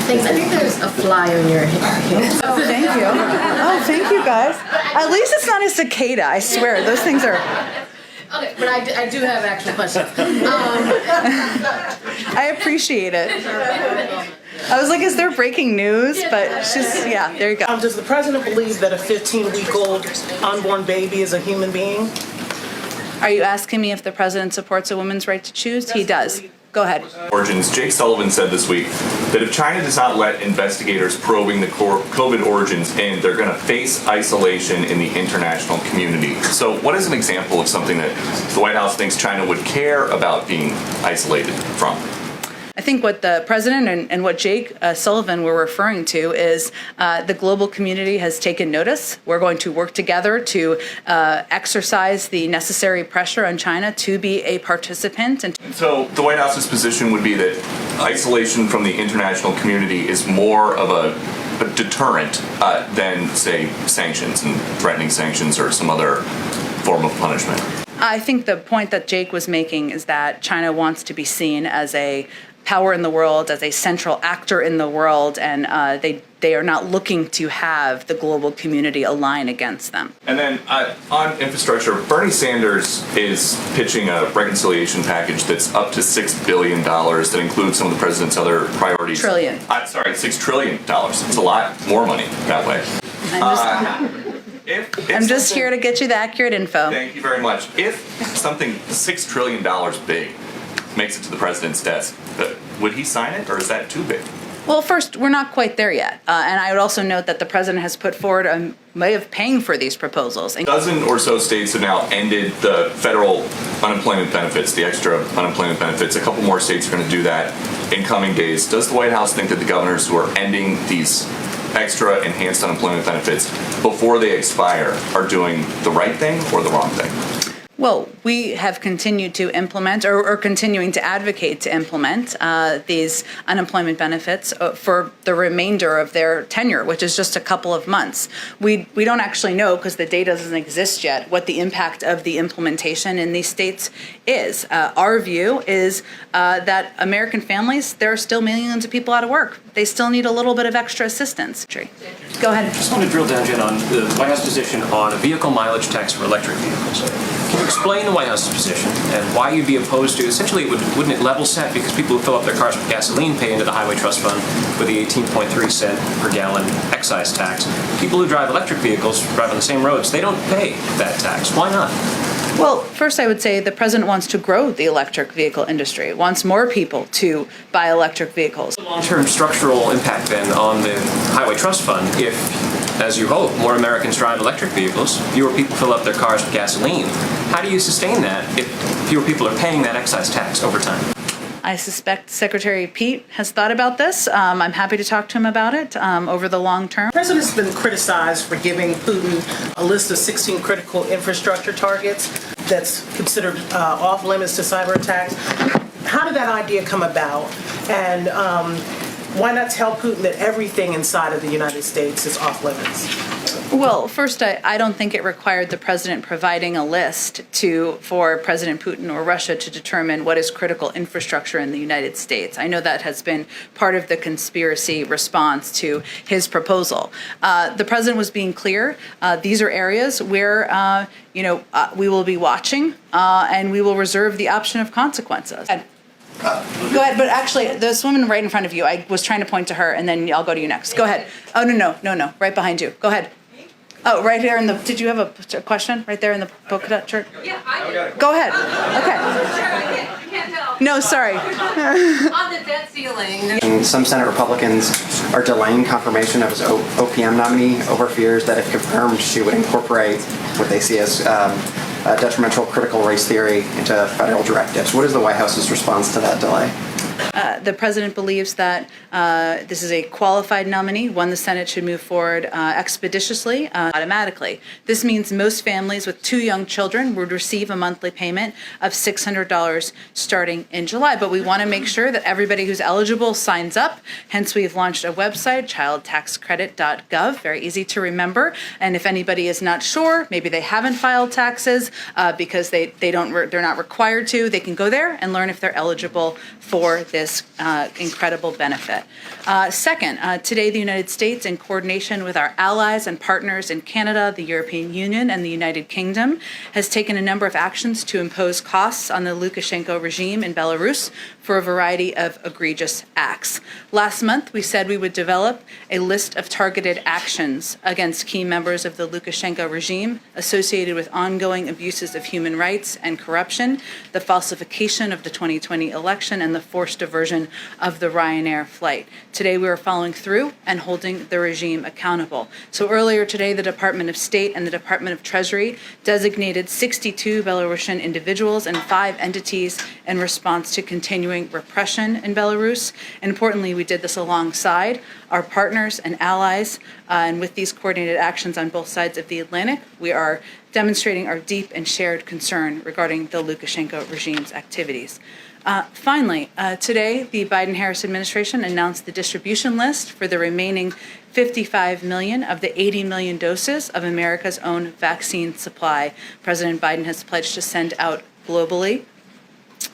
Thanks. I think there's a fly on your hand. Oh, thank you. Oh, thank you, guys. At least it's not a cicada, I swear. Those things are... Okay, but I do have actual questions. I appreciate it. I was like, is there breaking news? But she's, yeah, there you go. Does the president believe that a 15-week-old unborn baby is a human being? Are you asking me if the president supports a woman's right to choose? He does. Go ahead. Origins. Jake Sullivan said this week that if China does not let investigators probing the COVID origins in, they're going to face isolation in the international community. So what is an example of something that the White House thinks China would care about being isolated from? I think what the president and what Jake Sullivan were referring to is the global community has taken notice. We're going to work together to exercise the necessary pressure on China to be a participant. And so the White House's position would be that isolation from the international community is more of a deterrent than, say, sanctions and threatening sanctions or some other form of punishment. I think the point that Jake was making is that China wants to be seen as a power in the world, as a central actor in the world, and they are not looking to have the global community align against them. And then on infrastructure, Bernie Sanders is pitching a reconciliation package that's up to $6 billion that includes some of the president's other priorities. Trillion. $6 trillion. It's a lot more money that way. I'm just here to get you the accurate info. Thank you very much. If something $6 trillion big makes it to the president's desk, would he sign it, or is that too big? Well, first, we're not quite there yet. And I would also note that the president has put forward a way of paying for these proposals. A dozen or so states have now ended the federal unemployment benefits, the extra unemployment benefits. A couple more states are going to do that in coming days. Does the White House think that the governors who are ending these extra enhanced unemployment benefits before they expire are doing the right thing or the wrong thing? Well, we have continued to implement or continuing to advocate to implement these unemployment benefits for the remainder of their tenure, which is just a couple of months. We don't actually know, because the data doesn't exist yet, what the impact of the implementation in these states is. Our view is that American families, there are still millions of people out of work. They still need a little bit of extra assistance. Go ahead. I just want to drill down, Jen, on the White House position on a vehicle mileage tax for electric vehicles. Can you explain the White House's position and why you'd be opposed to, essentially, wouldn't it level set, because people who fill up their cars with gasoline pay into the Highway Trust Fund with the 18.3 cent per gallon excise tax. People who drive electric vehicles, drive on the same roads, they don't pay that tax. Why not? Well, first I would say the president wants to grow the electric vehicle industry, wants more people to buy electric vehicles. Long-term structural impact, then, on the Highway Trust Fund if, as you hope, more Americans drive electric vehicles, fewer people fill up their cars with gasoline. How do you sustain that if fewer people are paying that excise tax over time? I suspect Secretary Pete has thought about this. I'm happy to talk to him about it over the long term. The president's been criticized for giving Putin a list of 16 critical infrastructure targets that's considered off limits to cyber attacks. How did that idea come about? And why not tell Putin that everything inside of the United States is off limits? Well, first, I don't think it required the president providing a list for President Putin or Russia to determine what is critical infrastructure in the United States. I know that has been part of the conspiracy response to his proposal. The president was being clear. These are areas where, we will be watching and we will reserve the option of consequences. Go ahead, but actually, this woman right in front of you, I was trying to point to her, and then I'll go to you next. Go ahead. Oh, no, right behind you. Go ahead. Oh, right here did you have a question? Right there in the polka dot shirt? Yeah, I did. Go ahead. Okay. You can't tell. No, sorry. On the debt ceiling. And some Senate Republicans are delaying confirmation of his OPM nominee over fears that if confirmed, she would incorporate what they see as detrimental critical race theory into federal directives. What is the White House's response to that delay? The president believes that this is a qualified nominee, one the Senate should move forward expeditiously, automatically. This means most families with 2 young children would receive a monthly payment of $600 starting in July. But we want to make sure that everybody who's eligible signs up. Hence, we've launched a website, childtaxcredit.gov, very easy to remember. And if anybody is not sure, maybe they haven't filed taxes because they're not required to, they can go there and learn if they're eligible for this this incredible benefit. Second, today the United States, in coordination with our allies and partners in Canada, the European Union, and the United Kingdom, has taken a number of actions to impose costs on the Lukashenko regime in Belarus for a variety of egregious acts. Last month, we said we would develop a list of targeted actions against key members of the Lukashenko regime associated with ongoing abuses of human rights and corruption, the falsification of the 2020 election, and the forced diversion of the Ryanair flight. Today, we are following through and holding the regime accountable. So earlier today, the Department of State and the Department of Treasury designated 62 Belarusian individuals and 5 entities in response to continuing repression in Belarus. And importantly, we did this alongside our partners and allies, and with these coordinated actions on both sides of the Atlantic, we are demonstrating our deep and shared concern regarding the Lukashenko regime's activities. Finally, today, the Biden-Harris administration announced the distribution list for the remaining 55 million of the 80 million doses of America's own vaccine supply President Biden has pledged to send out globally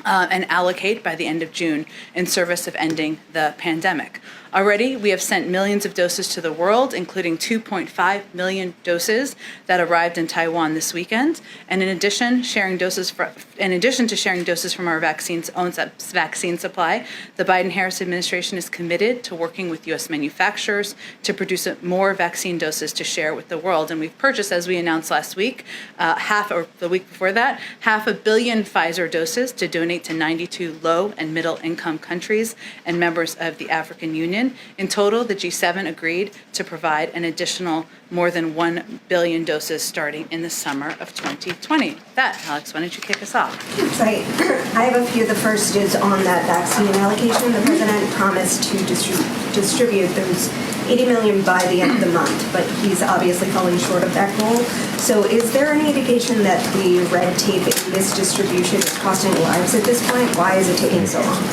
and allocate by the end of June in service of ending the pandemic. Already, we have sent millions of doses to the world, including 2.5 million doses that arrived in Taiwan this weekend. And in addition to sharing doses from our own vaccine supply, the Biden-Harris administration is committed to working with U.S. manufacturers to produce more vaccine doses to share with the world. And we've purchased, as we announced last week, the week before that, 500 million Pfizer doses to donate to 92 low and middle income countries and members of the African Union. In total, the G7 agreed to provide an additional more than 1 billion doses starting in the summer of 2020. With that, Alex, why don't you kick us off? I have a few. The first is on that vaccine allocation. The president promised to distribute those 80 million by the end of the month, but he's obviously falling short of that goal. So is there any indication that the red tape in this distribution is costing lives at this point? Why is it taking so long?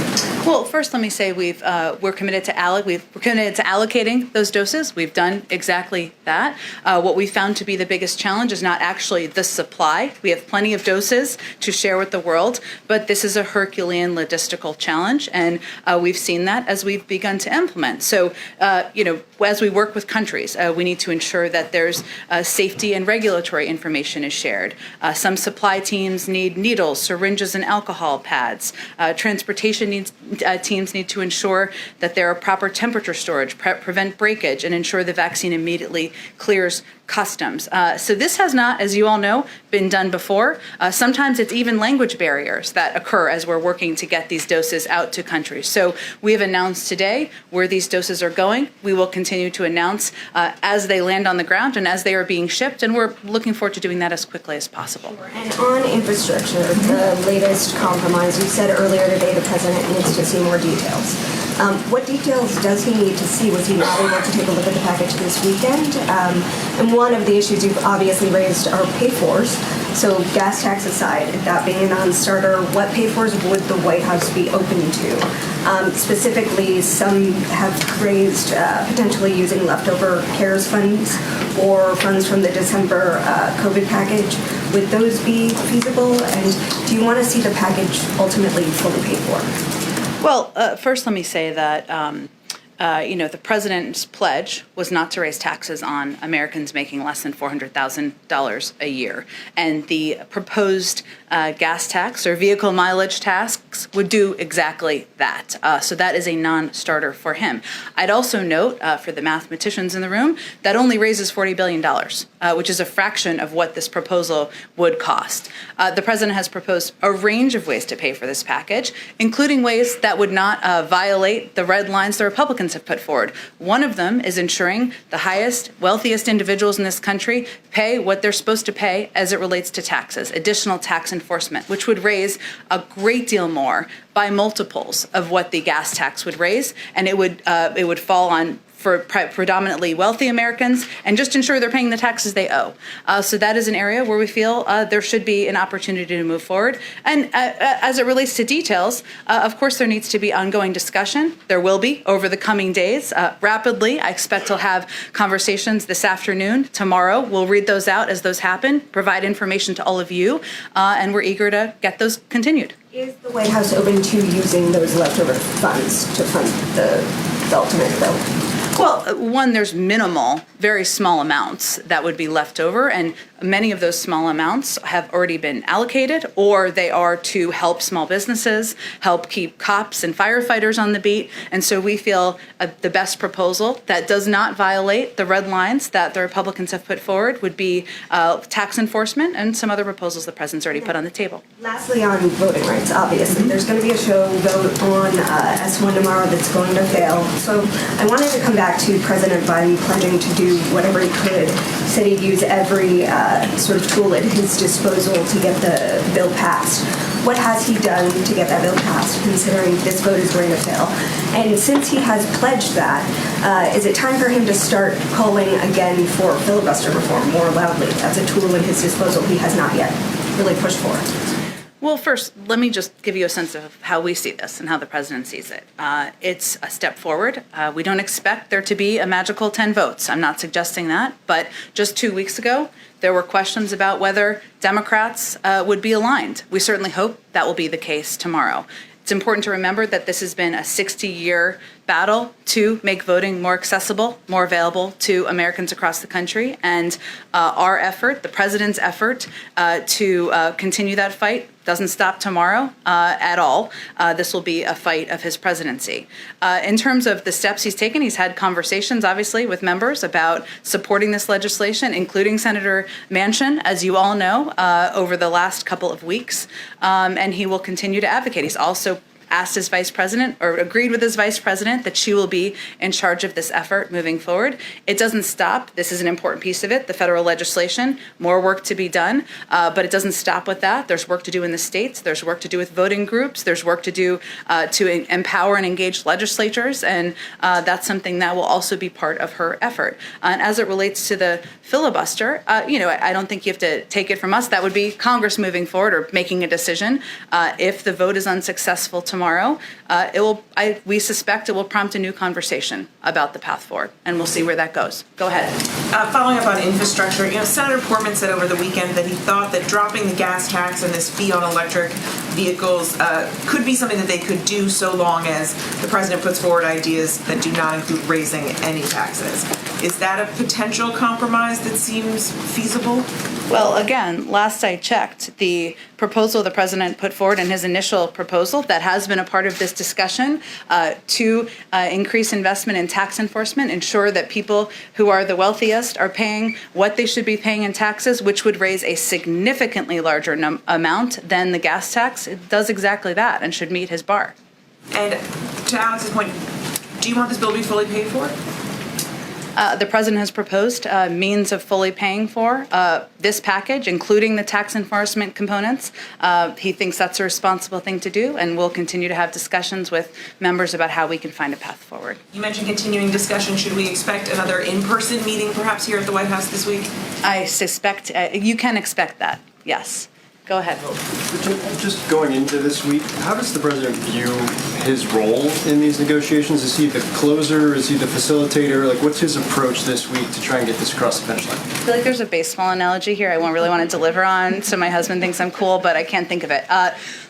Well, first, let me say we're committed to allocating those doses. We've done exactly that. What we found to be the biggest challenge is not actually the supply. We have plenty of doses to share with the world, but this is a Herculean logistical challenge, and we've seen that as we've begun to implement. So, as we work with countries, we need to ensure that there's safety and regulatory information is shared. Some supply teams need needles, syringes, and alcohol pads. Transportation teams need to ensure that there are proper temperature storage, prevent breakage, and ensure the vaccine immediately clears customs. So this has not, as you all know, been done before. Sometimes it's even language barriers that occur as we're working to get these doses out to countries. So we have announced today where these doses are going. We will continue to announce as they land on the ground and as they are being shipped, and we're looking forward to doing that as quickly as possible. And on infrastructure, the latest compromise, you said earlier today the president needs to see more details. What details does he need to see? Was he not able to take a look at the package this weekend? And one of the issues you've obviously raised are pay-fors. So gas tax aside, that being a non-starter, what pay-fors would the White House be open to? Specifically, some have raised potentially using leftover CARES funds or funds from the December COVID package. Would those be feasible? And do you want to see the package ultimately fully paid for? Well, first let me say that, the president's pledge was not to raise taxes on Americans making less than $400,000 a year. And the proposed gas tax or vehicle mileage tax would do exactly that. So that is a non-starter for him. I'd also note, for the mathematicians in the room, that only raises $40 billion, which is a fraction of what this proposal would cost. The president has proposed a range of ways to pay for this package, including ways that would not violate the red lines the Republicans have put forward. One of them is ensuring the highest, wealthiest individuals in this country pay what they're supposed to pay as it relates to taxes, additional tax enforcement, which would raise a great deal more by multiples of what the gas tax would raise, and it would fall on for predominantly wealthy Americans and just ensure they're paying the taxes they owe. So that is an area where we feel there should be an opportunity to move forward. And as it relates to details, of course, there needs to be ongoing discussion. There will be over the coming days. Rapidly, I expect to have conversations this afternoon, tomorrow. We'll read those out as those happen, provide information to all of you, and we're eager to get those continued. Is the White House open to using those leftover funds to fund the ultimate bill? Well, one, there's minimal, very small amounts that would be left over, and many of those small amounts have already been allocated, or they are to help small businesses, help keep cops and firefighters on the beat. And so we feel the best proposal that does not violate the red lines that the Republicans have put forward would be tax enforcement and some other proposals the president's already put on the table. Lastly, on voting rights, obviously, there's going to be a show vote on S1 tomorrow that's going to fail. So I wanted to come back to President Biden pledging to do whatever he could. He said he'd use every sort of tool at his disposal to get the bill passed. What has he done to get that bill passed, considering this vote is going to fail? And since he has pledged that, is it time for him to start calling again for filibuster reform more loudly as a tool at his disposal he has not yet really pushed for? Well, first, let me just give you a sense of how we see this and how the president sees it. It's a step forward. We don't expect there to be a magical 10 votes. I'm not suggesting that. But just 2 weeks ago, there were questions about whether Democrats would be aligned. We certainly hope that will be the case tomorrow. It's important to remember that this has been a 60-year battle to make voting more accessible, more available to Americans across the country. And our effort, the president's effort to continue that fight, doesn't stop tomorrow at all. This will be a fight of his presidency. In terms of the steps he's taken, he's had conversations, obviously, with members about supporting this legislation, including Senator Manchin, as you all know, over the last couple of weeks. And he will continue to advocate. He's also asked his vice president, or agreed with his vice president, that she will be in charge of this effort moving forward. It doesn't stop. This is an important piece of it, the federal legislation, more work to be done, but it doesn't stop with that. There's work to do in the states. There's work to do with voting groups. There's work to do to empower and engage legislatures, and that's something that will also be part of her effort. And as it relates to the filibuster, I don't think you have to take it from us. That would be Congress moving forward or making a decision. If the vote is unsuccessful tomorrow, we suspect it will prompt a new conversation about the path forward, and we'll see where that goes. Go ahead. Following up on infrastructure, Senator Portman said over the weekend that he thought that dropping the gas tax and this fee on electric vehicles could be something that they could do so long as the president puts forward ideas that do not include raising any taxes. Is that a potential compromise that seems feasible? Well, again, last I checked, the proposal the president put forward in his initial proposal that has been a part of this discussion to increase investment in tax enforcement, ensure that people who are the wealthiest are paying what they should be paying in taxes, which would raise a significantly larger amount than the gas tax. It does exactly that and should meet his bar. And to Alex's point, do you want this bill to be fully paid for? The president has proposed means of fully paying for this package, including the tax enforcement components. He thinks that's a responsible thing to do, and we'll continue to have discussions with members about how we can find a path forward. You mentioned continuing discussion. Should we expect another in-person meeting perhaps here at the White House this week? I suspect you can expect that, yes. Go ahead. Just going into this week, how does the president view his role in these negotiations? Is he the closer? Is he the facilitator? What's his approach this week to try and get this across the finish line? I feel like there's a baseball analogy here I won't really want to deliver on, so my husband thinks I'm cool, but I can't think of it.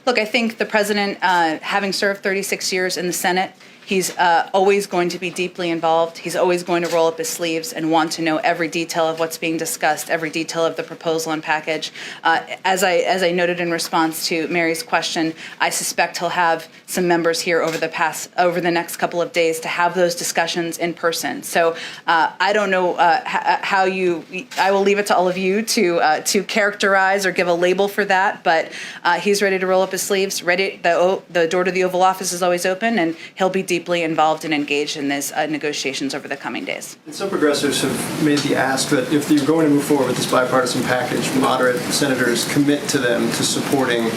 Look, I think the president, having served 36 years in the Senate, he's always going to be deeply involved. He's always going to roll up his sleeves and want to know every detail of what's being discussed, every detail of the proposal and package. As I noted in response to Mary's question, I suspect he'll have some members here over the next couple of days to have those discussions in person. So I don't know how I will leave it to all of you to characterize or give a label for that, but he's ready to roll up his sleeves. The door to the Oval Office is always open, and he'll be deeply involved and engaged in these negotiations over the coming days. And some progressives have made the ask that if you're going to move forward with this bipartisan package, moderate senators commit to them to supporting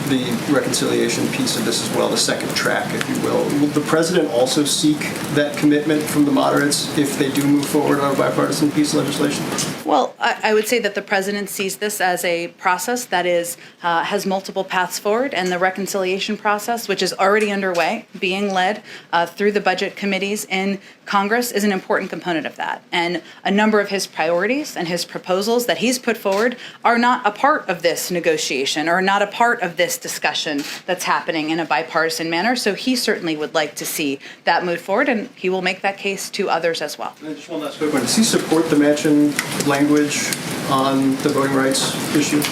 the reconciliation piece of this as well, the second track, if you will. Will the president also seek that commitment from the moderates if they do move forward on a bipartisan piece of legislation? Well, I would say that the president sees this as a process that is has multiple paths forward, and the reconciliation process, which is already underway, being led through the budget committees in Congress, is an important component of that. And a number of his priorities and his proposals that he's put forward are not a part of this negotiation or not a part of this discussion that's happening in a bipartisan manner. So he certainly would like to see that move forward, and he will make that case to others as well. And just one last quick one. Does he support the Manchin language on the voting rights issue?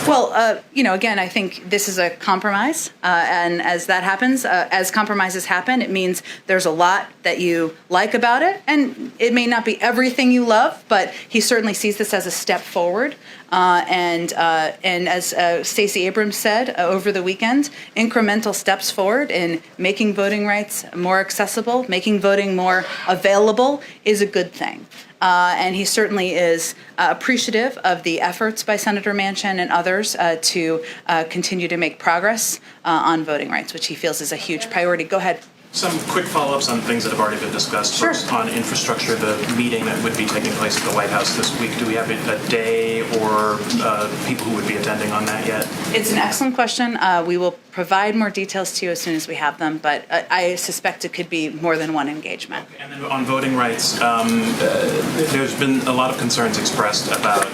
Well, again, I think this is a compromise, and as that happens, as compromises happen, it means there's a lot that you like about it, and it may not be everything you love, but he certainly sees this as a step forward. And as Stacey Abrams said over the weekend, incremental steps forward in making voting rights more accessible, making voting more available is a good thing. And he certainly is appreciative of the efforts by Senator Manchin and others to continue to make progress on voting rights, which he feels is a huge priority. Go ahead. Some quick follow-ups on things that have already been discussed. Sure. First, on infrastructure, the meeting that would be taking place at the White House this week, do we have a day or people who would be attending on that yet? It's an excellent question. We will provide more details to you as soon as we have them, but I suspect it could be more than one engagement. Okay. And then on voting rights, there's been a lot of concerns expressed about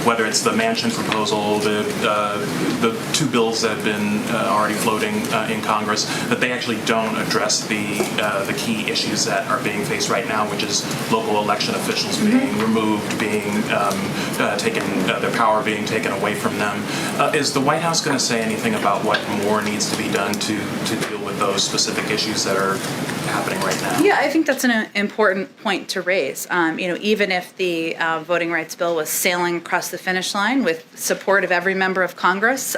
whether it's the Manchin proposal, the two bills that have been already floating in Congress, that they actually don't address the key issues that are being faced right now, which is local election officials being removed, being taken, their power being taken away from them. Is the White House going to say anything about what more needs to be done to deal with those specific issues that are happening right now? Yeah, I think that's an important point to raise. Even if the voting rights bill was sailing across the finish line with support of every member of Congress,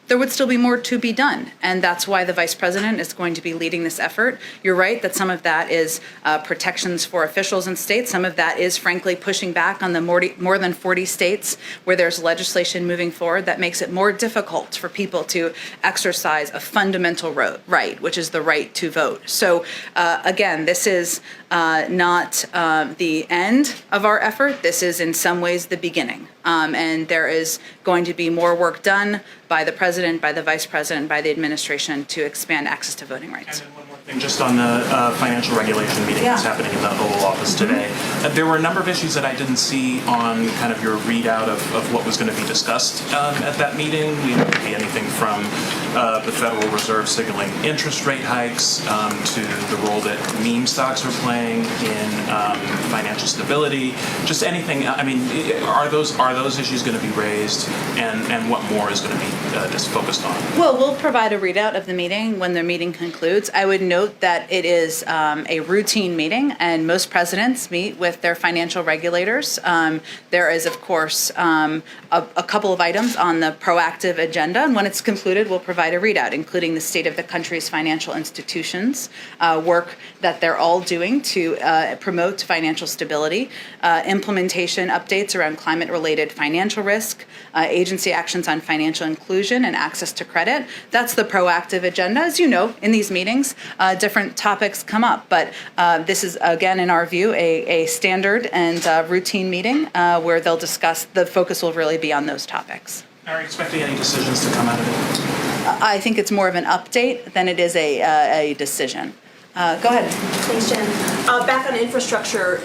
there would still be more to be done. And that's why the vice president is going to be leading this effort. You're right that some of that is protections for officials in states. Some of that is, frankly, pushing back on the more than 40 states where there's legislation moving forward that makes it more difficult for people to exercise a fundamental right, which is the right to vote. So, again, this is not the end of our effort. This is, in some ways, the beginning. And there is going to be more work done by the president, by the vice president, by the administration to expand access to voting rights. And then one more thing, just on the financial regulation meeting that's happening in the Oval Office today. There were a number of issues that I didn't see on kind of your readout of what was going to be discussed at that meeting. It could be anything from the Federal Reserve signaling interest rate hikes to the role that meme stocks are playing in financial stability. Just anything. I mean, are those issues going to be raised, and what more is going to be just focused on? Well, we'll provide a readout of the meeting when the meeting concludes. I would note that it is a routine meeting, and most presidents meet with their financial regulators. There is, of course, a couple of items on the proactive agenda, and when it's concluded, we'll provide a readout, including the state of the country's financial institutions, work that they're all doing to promote financial stability, implementation updates around climate-related financial risk, agency actions on financial inclusion and access to credit. That's the proactive agenda. As you know, in these meetings, different topics come up, but this is, again, in our view, a standard and routine meeting where they'll discuss, the focus will really be on those topics. Are you expecting any decisions to come out of it? I think it's more of an update than it is a decision. Go ahead. Thanks, Jen. Back on infrastructure,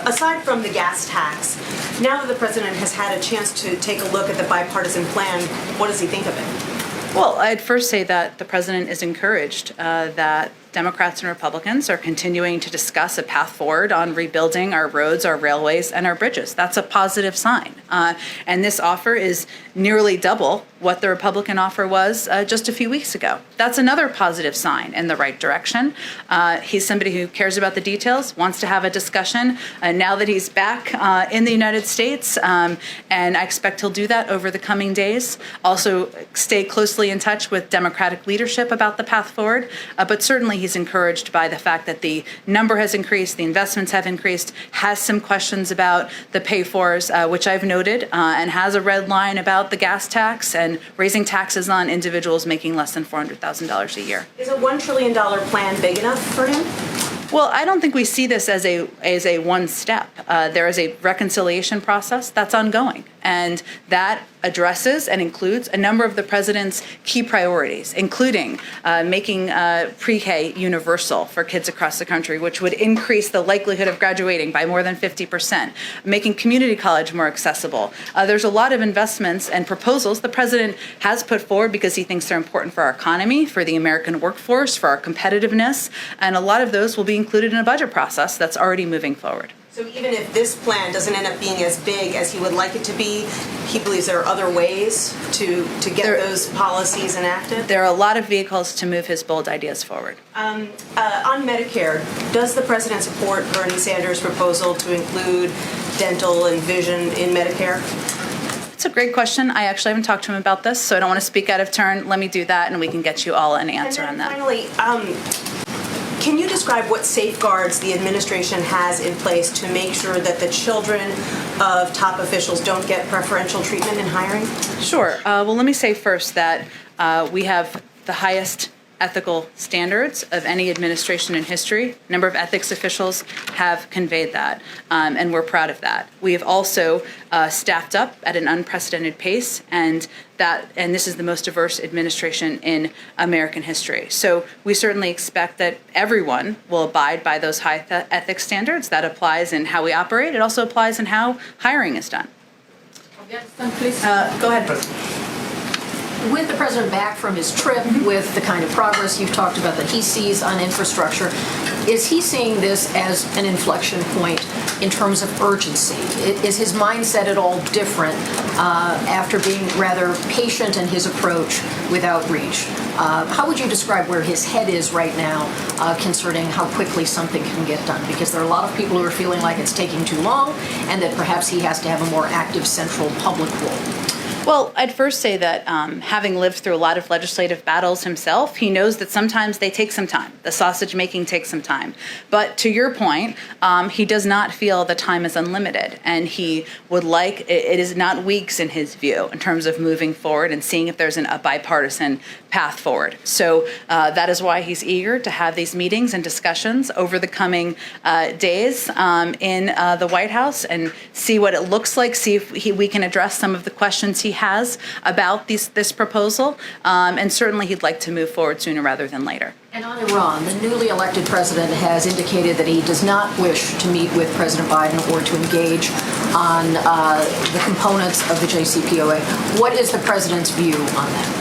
aside from the gas tax, now that the president has had a chance to take a look at the bipartisan plan, what does he think of it? Well, I'd first say that the president is encouraged that Democrats and Republicans are continuing to discuss a path forward on rebuilding our roads, our railways, and our bridges. That's a positive sign. And this offer is nearly double what the Republican offer was just a few weeks ago. That's another positive sign in the right direction. He's somebody who cares about the details, wants to have a discussion now that he's back in the United States, and I expect he'll do that over the coming days. Also, stay closely in touch with Democratic leadership about the path forward, but certainly he's encouraged by the fact that the number has increased, the investments have increased, has some questions about the pay-fors, which I've noted, and has a red line about the gas tax and raising taxes on individuals making less than $400,000 a year. Is a $1 trillion plan big enough for him? Well, I don't think we see this as a one step. There is a reconciliation process that's ongoing, and that addresses and includes a number of the president's key priorities, including making pre-K universal for kids across the country, which would increase the likelihood of graduating by more than 50%, making community college more accessible. There's a lot of investments and proposals the president has put forward because he thinks they're important for our economy, for the American workforce, for our competitiveness, and a lot of those will be included in a budget process that's already moving forward. So even if this plan doesn't end up being as big as he would like it to be, he believes there are other ways to get those policies enacted? There are a lot of vehicles to move his bold ideas forward. On Medicare, does the president support Bernie Sanders' proposal to include dental and vision in Medicare? It's a great question. I actually haven't talked to him about this, so I don't want to speak out of turn. Let me do that, and we can get you all an answer on that. Finally, can you describe what safeguards the administration has in place to make sure that the children of top officials don't get preferential treatment in hiring? Sure. Well, let me say first that we have the highest ethical standards of any administration in history. A number of ethics officials have conveyed that, and we're proud of that. We have also staffed up at an unprecedented pace, and this is the most diverse administration in American history. So we certainly expect that everyone will abide by those high ethics standards. That applies in how we operate. It also applies in how hiring is done. Please. Go ahead. With the president back from his trip, with the kind of progress you've talked about that he sees on infrastructure, is he seeing this as an inflection point in terms of urgency? Is his mindset at all different after being rather patient in his approach with outreach? How would you describe where his head is right now concerning how quickly something can get done? Because there are a lot of people who are feeling like it's taking too long and that perhaps he has to have a more active central public role. Well, I'd first say that having lived through a lot of legislative battles himself, he knows that sometimes they take some time. The sausage making takes some time. But to your point, he does not feel the time is unlimited. And he would like, it is not weeks in his view in terms of moving forward and seeing if there's a bipartisan path forward. So that is why he's eager to have these meetings and discussions over the coming days in the White House and see what it looks like, see if we can address some of the questions he has about this proposal, and certainly he'd like to move forward sooner rather than later. And on Iran, the newly elected president has indicated that he does not wish to meet with President Biden or to engage on the components of the JCPOA. What is the president's view on that?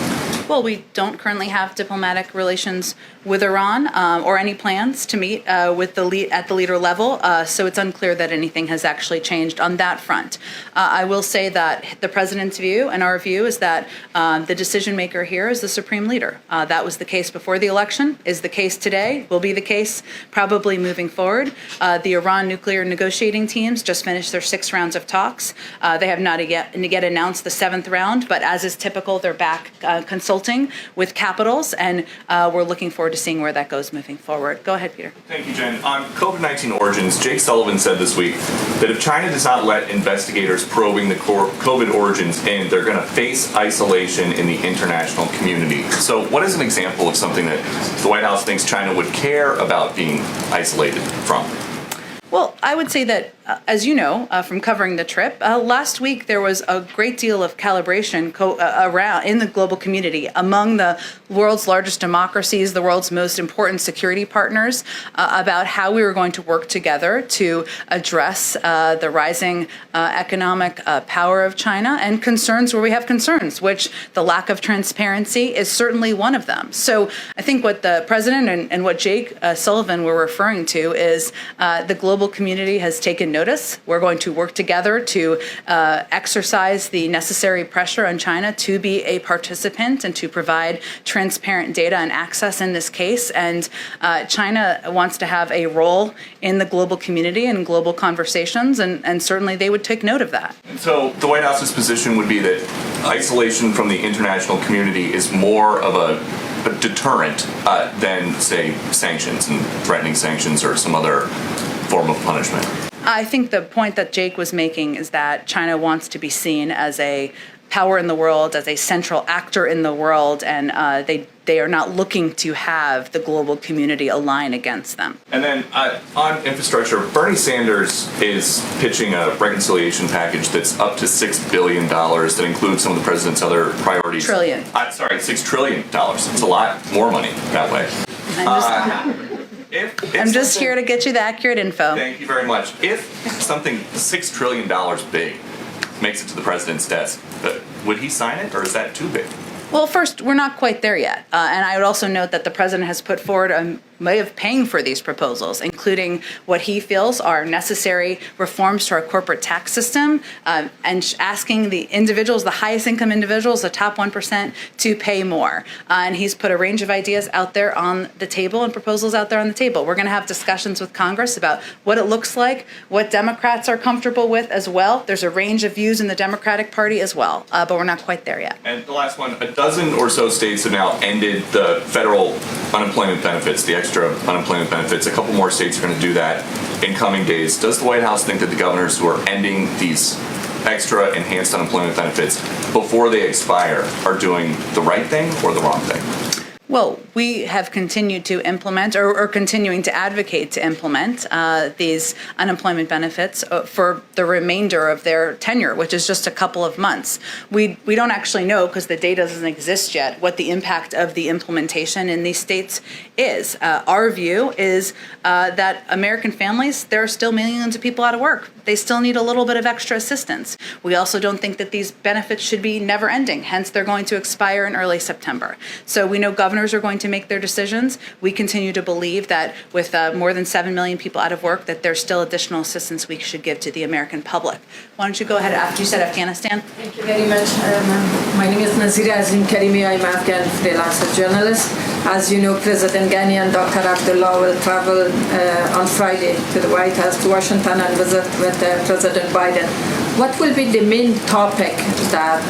Well, we don't currently have diplomatic relations with Iran or any plans to meet with the at the leader level, so it's unclear that anything has actually changed on that front. I will say that the president's view and our view is that the decision maker here is the supreme leader. That was the case before the election, is the case today, will be the case probably moving forward. The Iran nuclear negotiating teams just finished their 6 rounds of talks. They have not yet announced the 7th round, but as is typical, they're back consulting with capitals, and we're looking forward to seeing where that goes moving forward. Go ahead, Peter. Thank you, Jen. On COVID-19 origins, Jake Sullivan said this week that if China does not let investigators probing the COVID origins in, they're going to face isolation in the international community. So what is an example of something that the White House thinks China would care about being isolated from? Well, I would say that, as you know from covering the trip, last week there was a great deal of calibration around in the global community among the world's largest democracies, the world's most important security partners, about how we were going to work together to address the rising economic power of China and concerns where we have concerns, which the lack of transparency is certainly one of them. So I think what the president and what Jake Sullivan were referring to is the global community has taken notice. We're going to work together to exercise the necessary pressure on China to be a participant and to provide transparent data and access in this case. And China wants to have a role in the global community and global conversations, and certainly they would take note of that. So the White House's position would be that isolation from the international community is more of a a deterrent than, say, sanctions and threatening sanctions or some other form of punishment. I think the point that Jake was making is that China wants to be seen as a power in the world, as a central actor in the world, and they are not looking to have the global community align against them. And then on infrastructure, Bernie Sanders is pitching a reconciliation package that's up to $6 billion that includes some of the president's other priorities. Trillion. $6 trillion. It's a lot more money that way. I'm just here to get you the accurate info. Thank you very much. If something $6 trillion big makes it to the president's desk, would he sign it, or is that too big? Well, first, we're not quite there yet. And I would also note that the president has put forward a way of paying for these proposals, including what he feels are necessary reforms to our corporate tax system, and asking the individuals, the highest income individuals, the top 1%, to pay more. And he's put a range of ideas out there on the table and proposals out there on the table. We're going to have discussions with Congress about what it looks like, what Democrats are comfortable with as well. There's a range of views in the Democratic Party as well, but we're not quite there yet. And the last one, a dozen or so states have now ended the federal unemployment benefits, the extra unemployment benefits. A couple more states are going to do that in coming days. Does the White House think that the governors who are ending these extra enhanced unemployment benefits before they expire are doing the right thing or the wrong thing? Well, we have continued to implement or continuing to advocate to implement these unemployment benefits for the remainder of their tenure, which is just a couple of months. We don't actually know, because the data doesn't exist yet, what the impact of the implementation in these states is. Our view is that American families, there are still millions of people out of work. They still need a little bit of extra assistance. We also don't think that these benefits should be never ending. Hence, they're going to expire in early September. So we know governors are going to make their decisions. We continue to believe that with more than 7 million people out of work, that there's still additional assistance we should give to the American public. Why don't you go ahead after you said Afghanistan? Thank you very much. My name is Nazira Azim Karimi. I'm Afghan freelancer journalist. As you know, President Ghani and Dr. Abdullah will travel on Friday to the White House, to Washington, and visit with President Biden. What will be the main topic that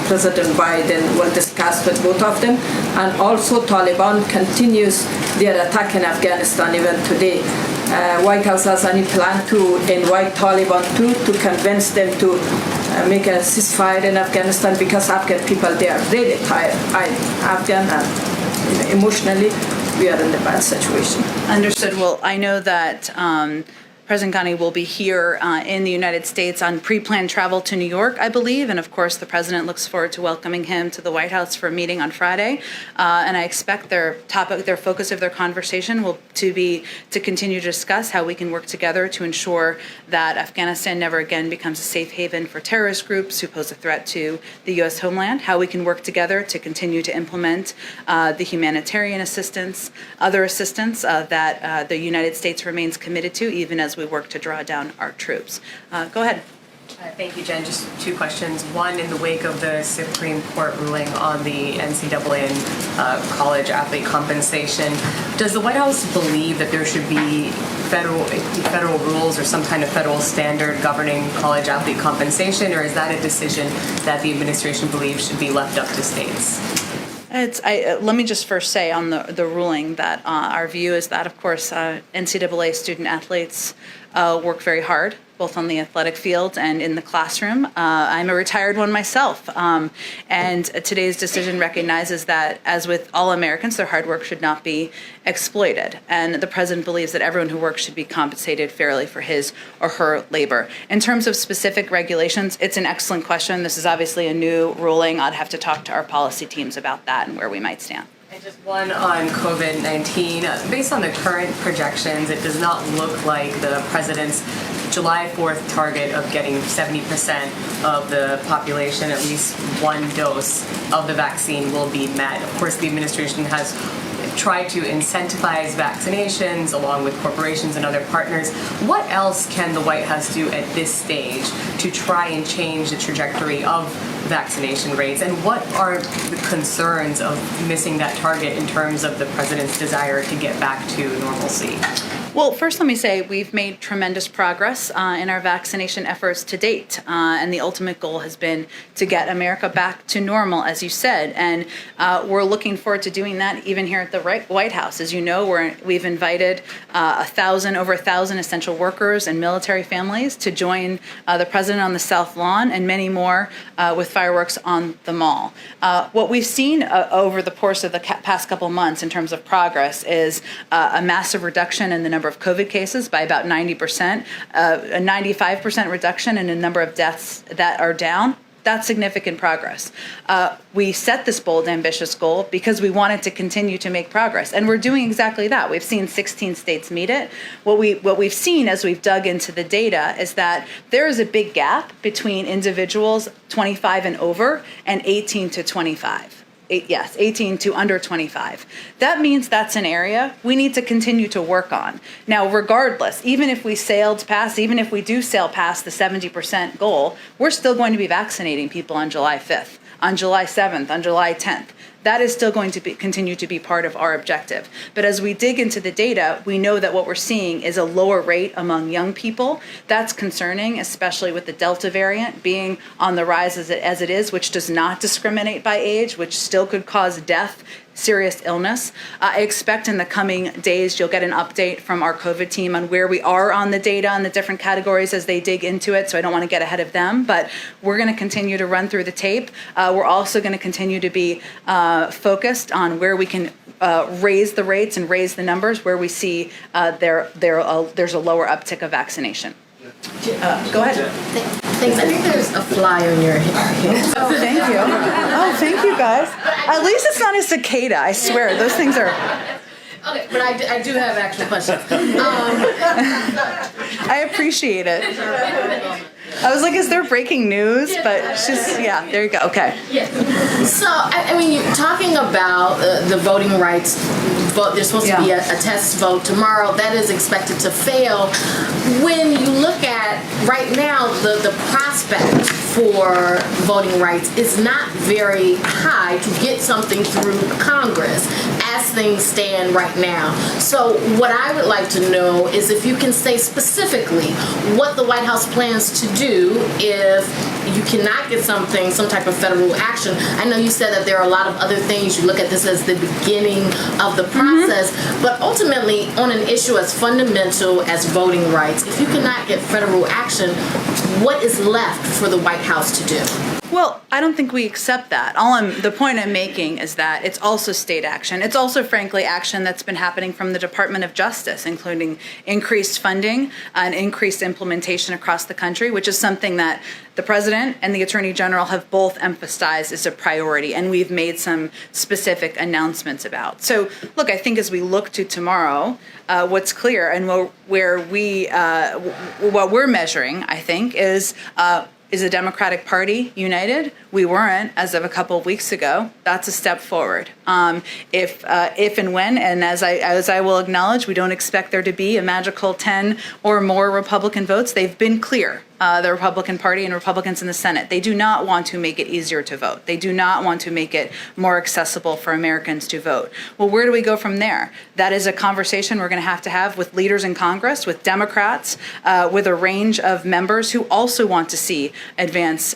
President Biden will discuss with both of them? And also, Taliban continues their attack in Afghanistan even today. White House has any plan to invite Taliban to convince them to make a ceasefire in Afghanistan, because Afghan people, they are really tired. Afghan and emotionally, we are in a bad situation. Understood. Well, I know that President Ghani will be here in the United States on pre-planned travel to New York, I believe, and of course the president looks forward to welcoming him to the White House for a meeting on Friday. And I expect their focus of their conversation will be to continue to discuss how we can work together to ensure that Afghanistan never again becomes a safe haven for terrorist groups who pose a threat to the U.S. homeland. How we can work together to continue to implement the humanitarian assistance, other assistance that the United States remains committed to, even as we work to draw down our troops. Go ahead. Thank you, Jen. Just two questions. One, in the wake of the Supreme Court ruling on the NCAA and college athlete compensation, does the White House believe that there should be federal rules or some kind of federal standard governing college athlete compensation, or is that a decision that the administration believes should be left up to states? Let me just first say on the ruling that our view is that, of course, NCAA student athletes work very hard, both on the athletic field and in the classroom. I'm a retired one myself, and today's decision recognizes that, as with all Americans, their hard work should not be exploited, and the president believes that everyone who works should be compensated fairly for his or her labor. In terms of specific regulations, it's an excellent question. This is obviously a new ruling. I'd have to talk to our policy teams about that and where we might stand. And just one on COVID-19. Based on the current projections, it does not look like the president's July 4th target of getting 70% of the population at least one dose of the vaccine will be met. Of course, the administration has tried to incentivize vaccinations along with corporations and other partners. What else can the White House do at this stage to try and change the trajectory of vaccination rates? And what are the concerns of missing that target in terms of the president's desire to get back to normalcy? Well, first let me say we've made tremendous progress in our vaccination efforts to date. And the ultimate goal has been to get America back to normal, as you said. And we're looking forward to doing that even here at the White House. As you know, we've invited over 1,000 essential workers and military families to join the president on the South Lawn and many more with fireworks on the Mall. What we've seen over the course of the past couple months in terms of progress is a massive reduction in the number of COVID cases by about 90%, a 95% reduction in the number of deaths that are down. That's significant progress. We set this bold, ambitious goal because we wanted to continue to make progress, and we're doing exactly that. We've seen 16 states meet it. What we've seen as we've dug into the data is that there is a big gap between individuals 25 and over and 18 to 25. 18 to under 25. That means that's an area we need to continue to work on. Now, regardless, even if we do sail past the 70% goal, we're still going to be vaccinating people on July 5th, on July 7th, on July 10th. That is still going to continue to be part of our objective. But as we dig into the data, we know that what we're seeing is a lower rate among young people. That's concerning, especially with the Delta variant being on the rise as it is, which does not discriminate by age, which still could cause death, serious illness. I expect in the coming days you'll get an update from our COVID team on where we are on the data on the different categories as they dig into it, so I don't want to get ahead of them, but we're going to continue to run through the tape. We're also going to continue to be focused on where we can raise the rates and raise the numbers where we see there's a lower uptick of vaccination. Go ahead. Thanks. I think there's a fly on your head. Oh, thank you. Oh, thank you, guys. At least it's not a cicada. I swear, those things are. Okay, but I do have actual questions. I appreciate it. I was like, is there breaking news? But she's, yeah, there you go. Okay. Yeah. So, I mean, you're talking about the voting rights vote. There's supposed to be a test vote tomorrow. That is expected to fail. When you look at right now, the prospect for voting rights is not very high to get something through Congress as things stand right now. So what I would like to know is if you can say specifically what the White House plans to do if you cannot get some type of federal action. I know you said that there are a lot of other things. You look at this as the beginning of the process, but ultimately on an issue as fundamental as voting rights, if you cannot get federal action, what is left for the White House to do? Well, I don't think we accept that. The point I'm making is that it's also state action. It's also, frankly, action that's been happening from the Department of Justice, including increased funding and increased implementation across the country, which is something that the President and the Attorney General have both emphasized as a priority, and we've made some specific announcements about. So, look, I think as we look to tomorrow, what's clear and what we're measuring, I think, is the Democratic Party united? We weren't as of a couple of weeks ago. That's a step forward. If and when, and as I will acknowledge, we don't expect there to be a magical 10 or more Republican votes. They've been clear. The Republican Party and Republicans in the Senate. They do not want to make it easier to vote. They do not want to make it more accessible for Americans to vote. Well, where do we go from there? That is a conversation we're going to have with leaders in Congress, with Democrats, with a range of members who also want to see advances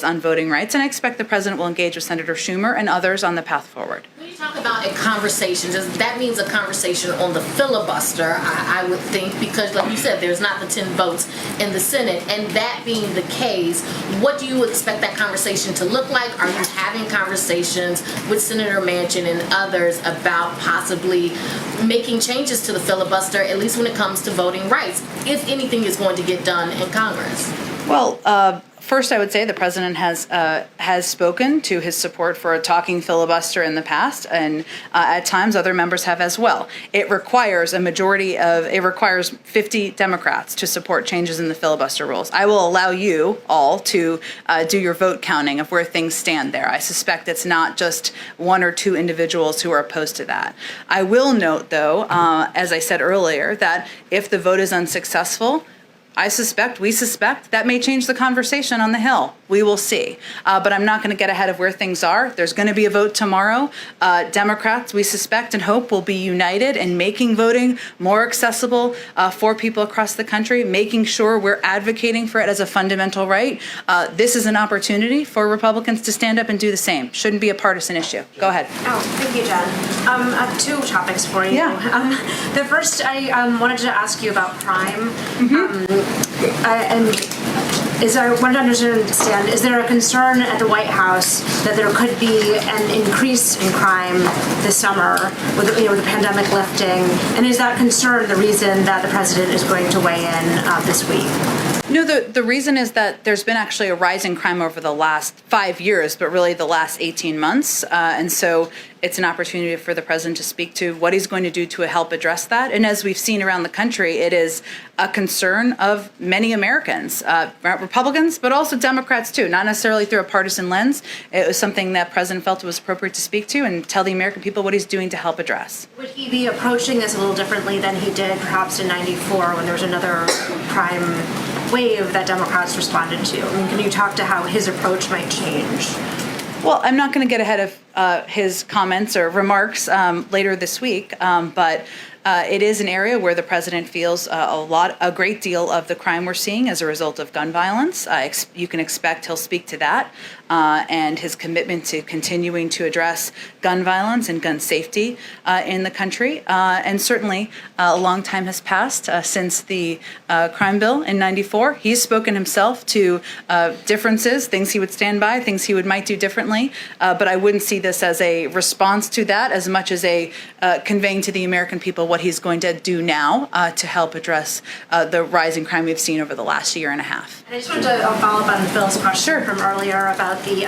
on voting rights. And I expect the President will engage with Senator Schumer and others on the path forward. When you talk about a conversation, that means a conversation on the filibuster, I would think, because like you said, there's not the 10 votes in the Senate, and that being the case, what do you expect that conversation to look like? Are you having conversations with Senator Manchin and others about possibly making changes to the filibuster, at least when it comes to voting rights, if anything is going to get done in Congress? Well, first, I would say the president has spoken to his support for a talking filibuster in the past, and at times other members have as well. It requires 50 Democrats to support changes in the filibuster rules. I will allow you all to do your vote counting of where things stand there. I suspect it's not just one or two individuals who are opposed to that. I will note, though, as I said earlier, that if the vote is unsuccessful, we suspect that may change the conversation on the Hill. We will see. But I'm not going to get ahead of where things are. There's going to be a vote tomorrow. Democrats, we suspect and hope, will be united in making voting more accessible for people across the country, making sure we're advocating for it as a fundamental right. This is an opportunity for Republicans to stand up and do the same. Shouldn't be a partisan issue. Go ahead. Oh, thank you, Jen. I have two topics for you. Yeah. The first, I wanted to ask you about crime. I wanted to understand, is there a concern at the White House that there could be an increase in crime this summer with the pandemic lifting? And is that concern the reason that the president is going to weigh in this week? No, the reason is that there's been actually a rise in crime over the last 5 years, but really the last 18 months. And so it's an opportunity for the president to speak to what he's going to do to help address that. And as we've seen around the country, it is a concern of many Americans, Republicans, but also Democrats too, not necessarily through a partisan lens. It was something that President felt it was appropriate to speak to and tell the American people what he's doing to help address. Would he be approaching this a little differently than he did perhaps in '94 when there was another crime wave that Democrats responded to? I mean, can you talk to how his approach might change? Well, I'm not going to get ahead of his comments or remarks later this week, but it is an area where the president feels a great deal of the crime we're seeing as a result of gun violence. You can expect he'll speak to that and his commitment to continuing to address gun violence and gun safety in the country. And certainly a long time has passed since the crime bill in '94. He's spoken himself to differences, things he would stand by, things he might do differently. But I wouldn't see this as a response to that as much as a conveying to the American people what he's going to do now to help address the rising crime we've seen over the last year and a half. And I just wanted to follow up on Phil's question from earlier about the